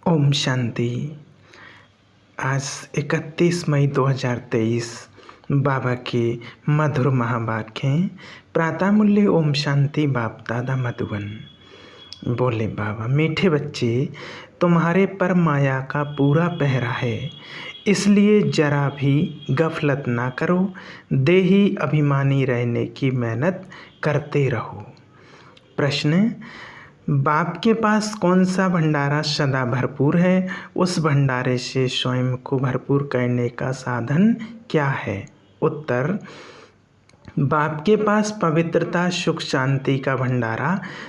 ओम शांति। आज 31 मई 2023 बाबा के मधुर महावाक्य प्रातः मूल्य। ओम शांति। बाप दादा मधुबन। बोले बाबा, मीठे बच्चे, तुम्हारे पर माया का पूरा पहरा है, इसलिए जरा भी गफलत ना करो, देही अभिमानी रहने की मेहनत करते रहो। प्रश्न: बाप के पास कौन सा भंडारा सदा भरपूर है? उस भंडारे से स्वयं को भरपूर करने का साधन क्या है? उत्तर: बाप के पास पवित्रता, सुख, शांति का भंडारा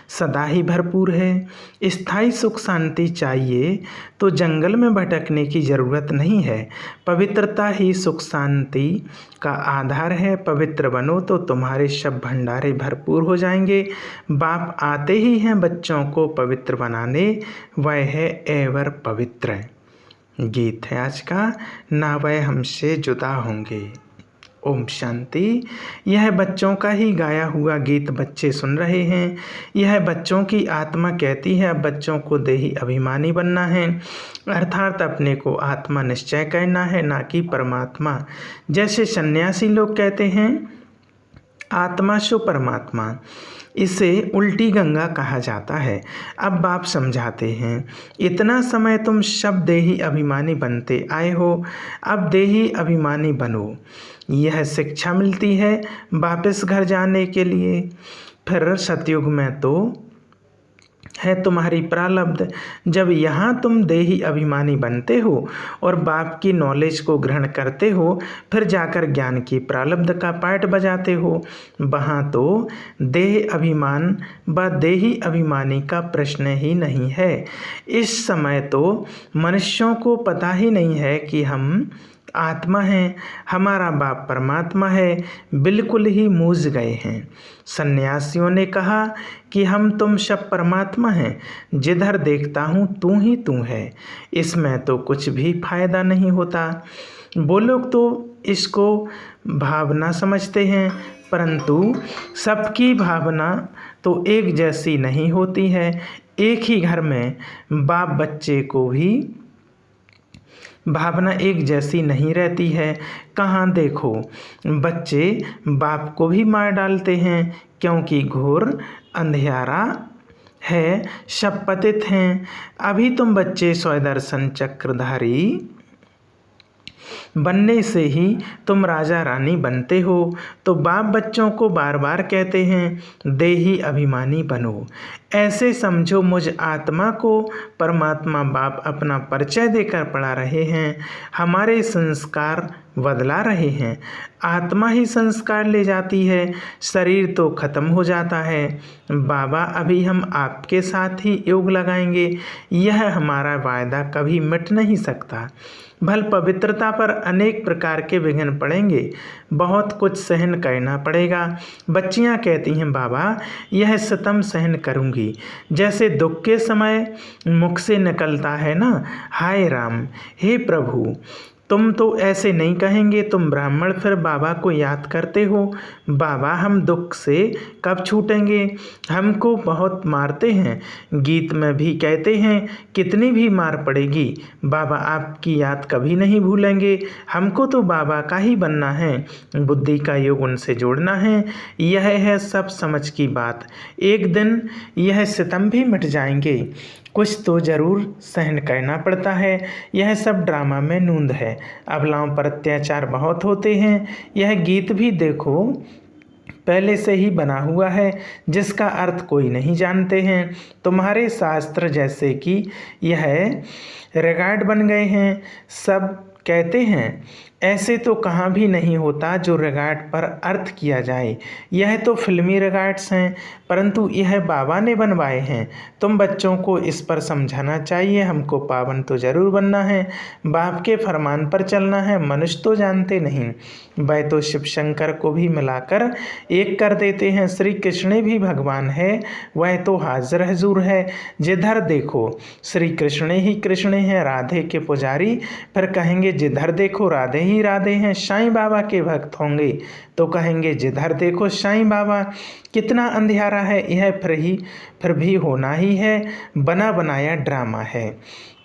सदा ही भरपूर है। स्थायी सुख शांति चाहिए तो जंगल में भटकने की ज़रूरत नहीं है। पवित्रता ही सुख शांति का आधार है। पवित्र बनो तो तुम्हारे सब भंडारे भरपूर हो जाएंगे। बाप आते ही हैं बच्चों को पवित्र बनाने, वह है एवर पवित्र। गीत है आज का, ना वह हमसे जुदा होंगे। ओम शांति। यह बच्चों का ही गाया हुआ गीत बच्चे सुन रहे हैं। यह बच्चों की आत्मा कहती है अब बच्चों को देही अभिमानी बनना है, अर्थात अपने को आत्मा निश्चय करना है, ना कि परमात्मा। जैसे सन्यासी लोग कहते हैं आत्मा सो परमात्मा, इसे उल्टी गंगा कहा जाता है। अब बाप समझाते हैं, इतना समय तुम सब देही अभिमानी बनते आए हो, अब देही अभिमानी बनो। यह शिक्षा मिलती है वापस घर जाने के लिए। फिर सतयुग में तो है तुम्हारी प्रारब्ध। जब यहाँ तुम देही अभिमानी बनते हो और बाप की नॉलेज को ग्रहण करते हो, फिर जाकर ज्ञान की प्रारब्ध का पाठ बजाते हो। वहाँ तो देह अभिमान व देही अभिमानी का प्रश्न ही नहीं है। इस समय तो मनुष्यों को पता ही नहीं है कि हम आत्मा हैं, हमारा बाप परमात्मा है, बिल्कुल ही मूझ गए हैं। सन्यासियों ने कहा कि हम तुम सब परमात्मा हैं, जिधर देखता हूँ तू ही तू है। इसमें तो कुछ भी फायदा नहीं होता। वो लोग तो इसको भावना समझते हैं, परंतु सबकी भावना तो एक जैसी नहीं होती है। एक ही घर में बाप बच्चे को भी भावना एक जैसी नहीं रहती है। कहाँ देखो बच्चे बाप को भी मार डालते हैं, क्योंकि घोर अंधियारा है, सब पतित हैं। अभी तुम बच्चे स्वदर्शन चक्रधारी बनने से ही तुम राजा रानी बनते हो। तो बाप बच्चों को बार बार कहते हैं देही अभिमानी बनो। ऐसे समझो मुझ आत्मा को परमात्मा बाप अपना परिचय देकर पढ़ा रहे हैं, हमारे संस्कार बदला रहे हैं। आत्मा ही संस्कार ले जाती है, शरीर तो खत्म हो जाता है। बाबा अभी हम आपके साथ ही योग लगाएंगे, यह हमारा वायदा कभी मिट नहीं सकता। भल पवित्रता पर अनेक प्रकार के विघ्न पड़ेंगे, बहुत कुछ सहन करना पड़ेगा। बच्चियां कहती हैं बाबा यह सितम सहन करूंगी, जैसे दुख के समय मुख से निकलता है ना, हाय राम, हे प्रभु। तुम तो ऐसे नहीं कहेंगे, तुम ब्राह्मण फिर बाबा को याद करते हो। बाबा हम दुख से कब छूटेंगे, हमको बहुत मारते हैं। गीत में भी कहते हैं कितनी भी मार पड़ेगी, बाबा आपकी याद कभी नहीं भूलेंगे। हमको तो बाबा का ही बनना है, बुद्धि का योग उनसे जोड़ना है। यह है सब समझ की बात। एक दिन यह सितम भी मिट जाएंगे, कुछ तो ज़रूर सहन करना पड़ता है। यह सब ड्रामा में नूंद है, अबलाओं पर अत्याचार बहुत होते हैं। यह गीत भी देखो पहले से ही बना हुआ है, जिसका अर्थ कोई नहीं जानते हैं। तुम्हारे शास्त्र जैसे कि यह रिकॉर्ड बन गए हैं। सब कहते हैं ऐसे तो कहाँ भी नहीं होता जो रिकॉर्ड पर अर्थ किया जाए। यह तो फिल्मी रिकॉर्ड्स हैं, परंतु यह बाबा ने बनवाए हैं। तुम बच्चों को इस पर समझाना चाहिए। हमको पावन तो जरूर बनना है, बाप के फरमान पर चलना है। मनुष्य तो जानते नहीं, वह तो शिव शंकर को भी मिलाकर एक कर देते हैं। श्री कृष्ण भी भगवान है, वह तो हाजिर हजूर है। जिधर देखो श्री कृष्ण ही कृष्ण है। राधे के पुजारी फिर कहेंगे जिधर देखो राधे ही राधे हैं। साईं बाबा के भक्त होंगे तो कहेंगे जिधर देखो साईं बाबा। कितना अंधियारा है यह फिर भी होना ही है, बना बनाया ड्रामा है।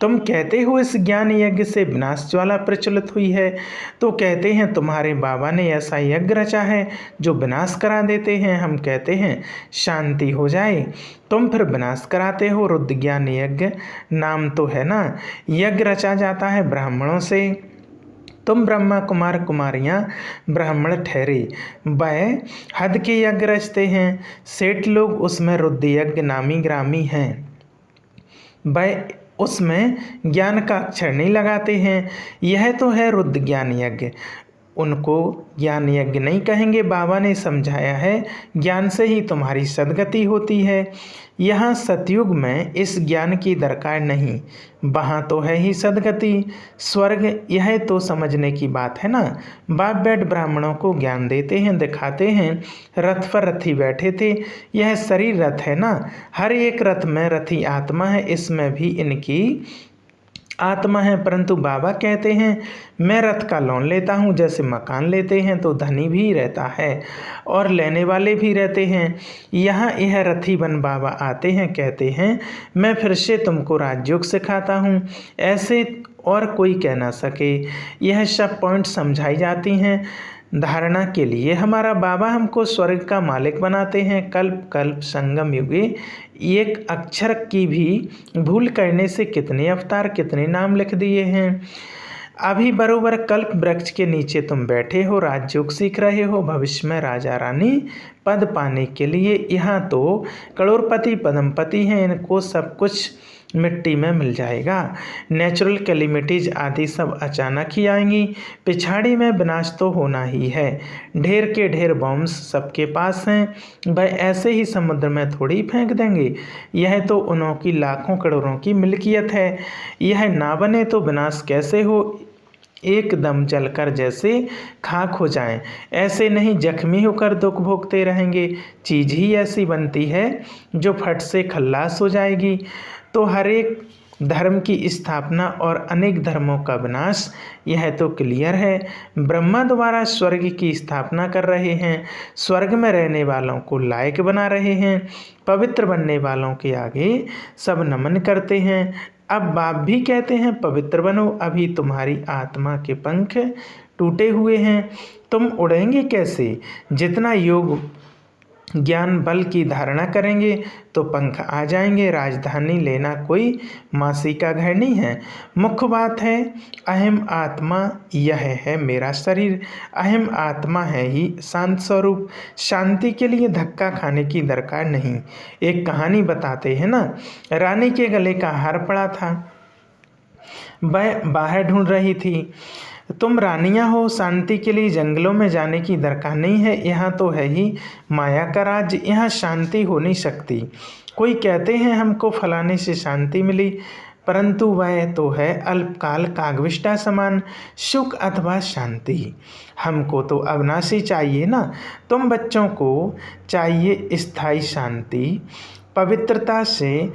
तुम कहते हो इस ज्ञान यज्ञ से विनाश ज्वाला प्रचलित हुई है, तो कहते हैं तुम्हारे बाबा ने ऐसा यज्ञ रचा है जो विनाश करा देते हैं। हम कहते हैं शांति हो जाए, तुम फिर विनाश कराते हो। रुद्र ज्ञान यज्ञ नाम तो है ना, यज्ञ रचा जाता है ब्राह्मणों से। तुम ब्रह्मा कुमार कुमारियाँ ब्राह्मण ठहरे, वह हद के यज्ञ रचते हैं। सेठ लोग उसमें रुद्र यज्ञ नामी ग्रामी हैं, वह उसमें ज्ञान का अक्षर नहीं लगाते हैं। यह तो है रुद्र ज्ञान यज्ञ, उनको ज्ञान यज्ञ नहीं कहेंगे। बाबा ने समझाया है ज्ञान से ही तुम्हारी सद्गति होती है। यहाँ सतयुग में इस ज्ञान की दरकार नहीं, वहाँ तो है ही सद्गति, स्वर्ग। यह तो समझने की बात है ना। बाप बैठ ब्राह्मणों को ज्ञान देते हैं, दिखाते हैं। रथ पर रथी बैठे थे, यह शरीर रथ है ना। हर एक रथ में रथी आत्मा है, इसमें भी इनकी आत्मा है। परंतु बाबा कहते हैं मैं रथ का लोन लेता हूँ। जैसे मकान लेते हैं तो धनी भी रहता है और लेने वाले भी रहते हैं। यहाँ यह रथी बन बाबा आते हैं, कहते हैं मैं फिर से तुमको राजयोग सिखाता हूँ, ऐसे और कोई कह ना सके। यह सब पॉइंट समझाई जाती हैं धारणा के लिए। हमारा बाबा हमको स्वर्ग का मालिक बनाते हैं। कल्प कल्प संगम युगे एक अक्षर की भी भूल करने से कितने अवतार, कितने नाम लिख दिए हैं। अभी बरोबर कल्प वृक्ष के नीचे तुम बैठे हो, राजयोग सीख रहे हो, भविष्य में राजा रानी पद पाने के लिए। यहाँ तो करोड़पति पद्मपति हैं, इनको सब कुछ मिट्टी में मिल जाएगा। नेचुरल कैलिमिटीज आदि सब अचानक ही आएंगी, पिछाड़ी में विनाश तो होना ही है। ढेर के ढेर बॉम्ब्स सबके पास हैं, वह ऐसे ही समुद्र में थोड़ी फेंक देंगे। यह तो उन्हों की लाखों करोड़ों की मिल्कियत है। यह ना बने तो विनाश कैसे हो, एकदम जलकर जैसे खाक हो जाएं। ऐसे नहीं जख्मी होकर दुख भोगते रहेंगे। चीज़ ही ऐसी बनती है जो फट से खल्लास हो जाएगी। तो हर एक धर्म की स्थापना और अनेक धर्मों का विनाश, यह तो क्लियर है। ब्रह्मा द्वारा स्वर्ग की स्थापना कर रहे हैं, स्वर्ग में रहने वालों को लायक बना रहे हैं, पवित्र बनने वालों के आगे सब नमन करते हैं। अब बाप भी कहते हैं पवित्र बनो, अभी तुम्हारी आत्मा के पंख टूटे हुए हैं, तुम उड़ेंगे कैसे। जितना योग ज्ञान बल की धारणा करेंगे तो पंख आ जाएंगे। राजधानी लेना कोई मासी का घर नहीं है। मुख्य बात है अहम आत्मा, यह है मेरा शरीर। अहम आत्मा है ही शांत स्वरूप। शांति के लिए धक्का खाने की दरकार नहीं। एक कहानी बताते हैं ना, रानी के गले का हार पड़ा था, वह बाहर ढूंढ रही थी। तुम रानियां हो, शांति के लिए जंगलों में जाने की दरकार नहीं है। यहाँ तो है ही माया का राज, यहाँ शांति हो नहीं सकती। कोई कहते हैं हमको फलाने से शांति मिली, परंतु वह तो है अल्पकाल कागविष्टा समान, सुख अथवा शांति। हमको तो अविनाशी चाहिए ना। तुम बच्चों को चाहिए स्थायी शांति, पवित्रता से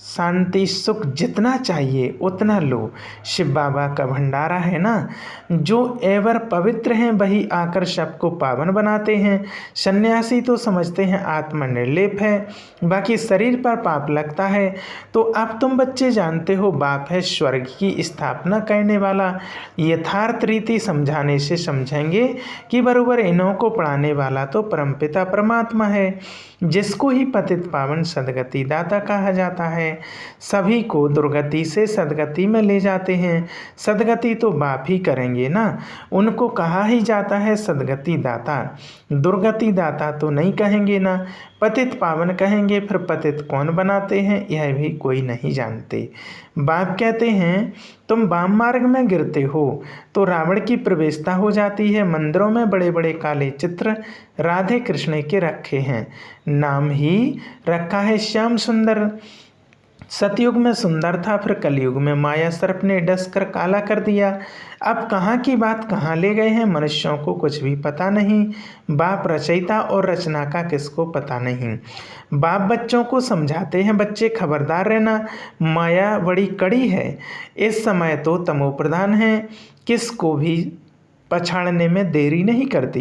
शांति सुख जितना चाहिए उतना लो। शिव बाबा का भंडारा है ना, जो एवर पवित्र हैं वही आकर सबको पावन बनाते हैं। सन्यासी तो समझते हैं आत्मा निर्लेप है, बाकी शरीर पर पाप लगता है। तो अब तुम बच्चे जानते हो बाप है स्वर्ग की स्थापना करने वाला। यथार्थ रीति समझाने से समझेंगे कि बरोबर इन्हों को पढ़ाने वाला तो परमपिता परमात्मा है, जिसको ही पतित पावन सदगति दाता कहा जाता है। सभी को दुर्गति से सदगति में ले जाते हैं। सदगति तो बाप ही करेंगे ना, उनको कहा ही जाता है सदगति दाता। दुर्गति दाता तो नहीं कहेंगे ना, पतित पावन कहेंगे। फिर पतित कौन बनाते हैं यह भी कोई नहीं जानते। बाप कहते हैं तुम वाम मार्ग में गिरते हो तो रावण की प्रवेशता हो जाती है। मंदिरों में बड़े बड़े काले चित्र राधे कृष्ण के रखे हैं, नाम ही रखा है श्याम सुंदर। सतयुग में सुंदर था, फिर कलयुग में माया सर्प ने डस कर काला कर दिया। अब कहाँ की बात कहाँ ले गए हैं, मनुष्यों को कुछ भी पता नहीं। बाप रचयिता और रचना का किसको पता नहीं। बाप बच्चों को समझाते हैं, बच्चे खबरदार रहना, माया बड़ी कड़ी है, इस समय तो तमोप्रधान है, किसको भी पछाड़ने में देरी नहीं करती,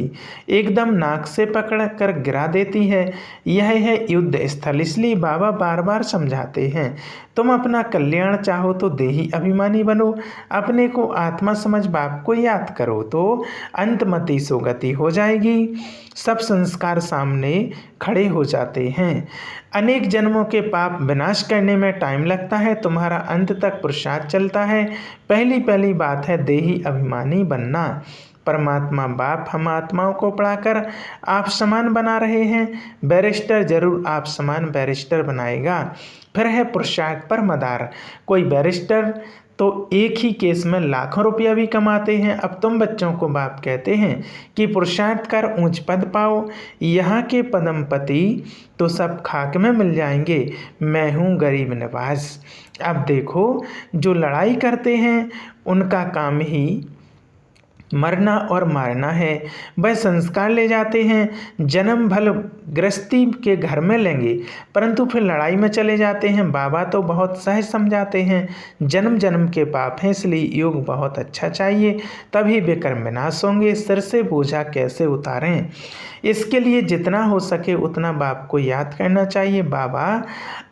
एकदम नाक से पकड़ कर गिरा देती है। यह है युद्ध स्थल। इसलिए बाबा बार बार समझाते हैं, तुम अपना कल्याण चाहो तो देही अभिमानी बनो, अपने को आत्मा समझ बाप को याद करो तो अंतमति सोगति हो जाएगी। सब संस्कार सामने खड़े हो जाते हैं। अनेक जन्मों के पाप विनाश करने में टाइम लगता है, तुम्हारा अंत तक पुरुषार्थ चलता है। पहली बात है देही अभिमानी बनना। परमात्मा बाप हम आत्माओं को पढ़ाकर आप समान बना रहे हैं, बैरिस्टर जरूर आप समान बैरिस्टर बनाएगा। फिर है पुरुषार्थ पर मदार। कोई बैरिस्टर तो एक ही केस में लाखों रुपया भी कमाते हैं। अब तुम बच्चों को बाप कहते हैं कि पुरुषार्थ कर ऊंच पद पाओ, यहाँ के पदमपति तो सब खाक में मिल जाएंगे, मैं हूँ गरीब नवाज। अब देखो जो लड़ाई करते हैं उनका काम ही मरना और मारना है। वह संस्कार ले जाते हैं, जन्म भल गृहस्थी के घर में लेंगे, परंतु फिर लड़ाई में चले जाते हैं। बाबा तो बहुत सहज समझाते हैं, जन्म जन्म के पाप हैं, इसलिए योग बहुत अच्छा चाहिए, तभी विकर्म विनाश होंगे। सिर से बोझा कैसे उतारें, इसके लिए जितना हो सके उतना बाप को याद करना चाहिए। बाबा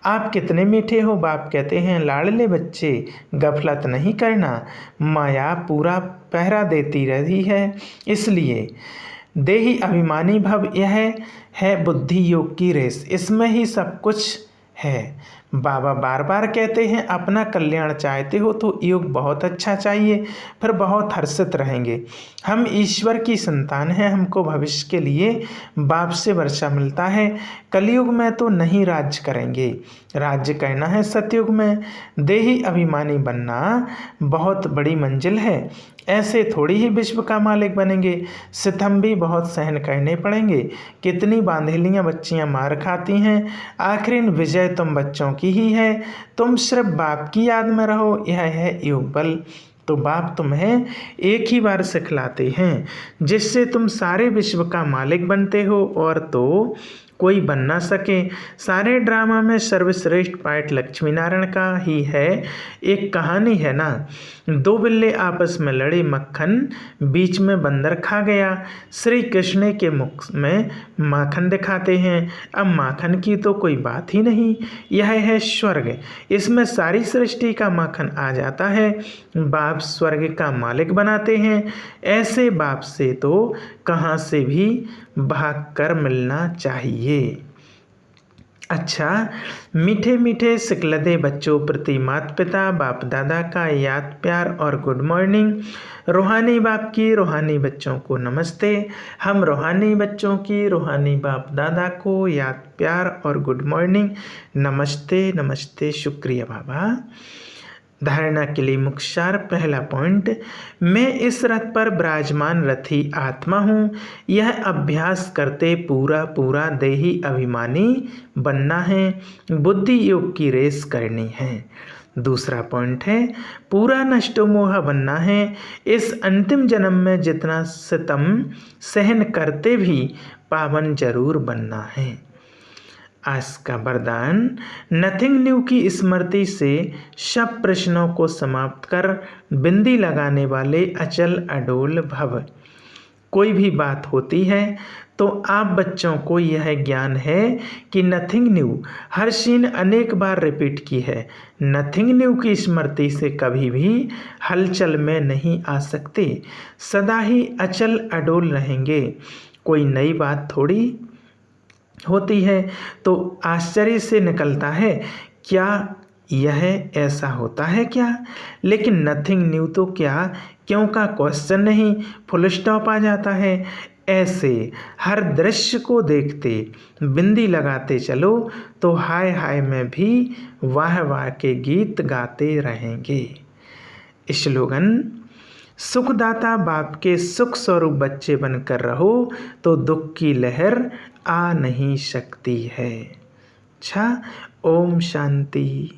आप कितने मीठे हो। बाप कहते हैं लाडले बच्चे गफलत नहीं करना, माया पूरा पहरा देती रही है, इसलिए देही अभिमानी भव। यह है बुद्धि योग की रेस, इसमें ही सब कुछ है। बाबा बार बार कहते हैं अपना कल्याण चाहते हो तो योग बहुत अच्छा चाहिए, फिर बहुत हर्षित रहेंगे। हम ईश्वर की संतान हैं, हमको भविष्य के लिए बाप से वर्षा मिलता है। कलयुग में तो नहीं राज्य करेंगे, राज्य करना है सतयुग में। देही अभिमानी बनना बहुत बड़ी मंजिल है, ऐसे थोड़ी ही विश्व का मालिक बनेंगे। सितम भी बहुत सहन करने पड़ेंगे, कितनी बांधेलियाँ बच्चियाँ मार खाती हैं, आखिर विजय तुम बच्चों की ही है। तुम सिर्फ बाप की याद में रहो, यह है योग बल। तो बाप तुम्हें एक ही बार सिखलाते हैं जिससे तुम सारे विश्व का मालिक बनते हो और तो कोई बन ना सके। सारे ड्रामा में सर्वश्रेष्ठ पार्ट लक्ष्मी नारायण का ही है। एक कहानी है ना, दो बिल्ले आपस में लड़े, मक्खन बीच में बंदर खा गया। श्री कृष्ण के मुख में माखन दिखाते हैं। अब माखन की तो कोई बात ही नहीं, यह है स्वर्ग, इसमें सारी सृष्टि का माखन आ जाता है। बाप स्वर्ग का मालिक बनाते हैं, ऐसे बाप से तो कहाँ से भी भाग कर मिलना चाहिए। अच्छा, मीठे मीठे सिकलदे बच्चों प्रति माता पिता बाप दादा का याद प्यार और गुड मॉर्निंग। रूहानी बाप की रूहानी बच्चों को नमस्ते। हम रूहानी बच्चों की रूहानी बाप दादा को याद प्यार और गुड मॉर्निंग। नमस्ते नमस्ते, शुक्रिया बाबा। धारणा के लिए मुख्य सार। पहला पॉइंट, मैं इस रथ पर विराजमान रथी आत्मा हूँ। यह अभ्यास करते पूरा देही अभिमानी बनना है, बुद्धि योग की रेस करनी है। दूसरा पॉइंट है, पूरा नष्टो मोह बनना है। इस अंतिम जन्म में जितना सितम सहन करते भी पावन जरूर बनना है। आज का वरदान, नथिंग न्यू की स्मृति से सब प्रश्नों को समाप्त कर बिंदी लगाने वाले अचल अडोल भव। कोई भी बात होती है तो आप बच्चों को यह ज्ञान है कि नथिंग न्यू हर सीन अनेक बार रिपीट की है। नथिंग न्यू की स्मृति से कभी भी हलचल में नहीं आ सकते, सदा ही अचल अडोल रहेंगे। कोई नई बात थोड़ी होती है तो आश्चर्य से निकलता है, क्या यह ऐसा होता है क्या? लेकिन नथिंग न्यू तो क्या क्यों का क्वेश्चन नहीं, फुल स्टॉप आ जाता है। ऐसे हर दृश्य को देखते बिंदी लगाते चलो तो हाय हाय में भी वाह वाह के गीत गाते रहेंगे। स्लोगन, सुखदाता बाप के सुख स्वरूप बच्चे बनकर रहो तो दुख की लहर आ नहीं सकती है। अच्छा, ओम शांति।